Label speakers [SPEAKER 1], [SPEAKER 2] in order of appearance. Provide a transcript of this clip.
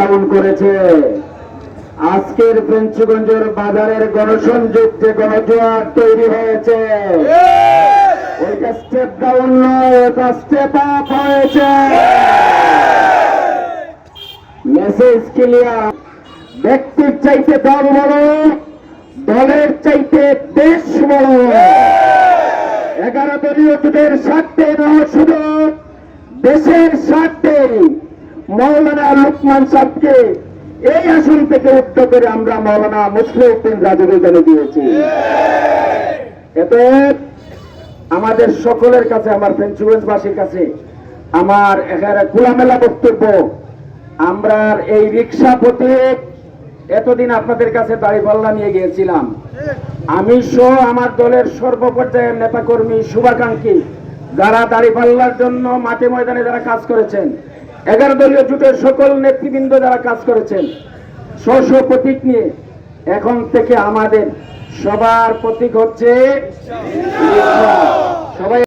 [SPEAKER 1] Down করেছে। আজকের ফেঞ্চুগঞ্জের বাজারের গণসংযোগ যে গণজোয়ার তৈরি হয়েছে, ওইটা স্টেপ ডাউন নয়, ওটা স্টেপ আপ হয়েছে। Message clear. ব্যক্তির চাইতে দল বড়, দলের চাইতে দেশ বড়। 11 দলীয় জোটের স্বার্থে নয়, শুধু দেশের স্বার্থে মাওলানা লুকমান সাহেবকে এই আসন থেকে উদ্ধ করে আমরা মাওলানা মুসলিউদ্দিন রাজুকে জেনে দিয়েছি। এতে আমাদের সকলের কাছে, আমার ফেঞ্চুগঞ্জবাসীর কাছে আমার এখানে খোলামেলা বক্তব্য, আমরা এই রিক্সা প্রতীক এতদিন আপনাদের কাছে দাঁড়িপাল্লা নিয়ে গিয়েছিলাম। আমি সহ আমার দলের সর্বপর্যায়ের নেতাকর্মী, শুভাকাঙ্ক্ষী যারা দাঁড়িপাল্লার জন্য মাঠে ময়দানে যারা কাজ করেছেন, 11 দলীয় জোটের সকল নেতৃবৃন্দ যারা কাজ করেছেন, স্ব প্রতীক নিয়ে এখন থেকে আমাদের সবার প্রতীক হচ্ছে রিক্সা। সবাই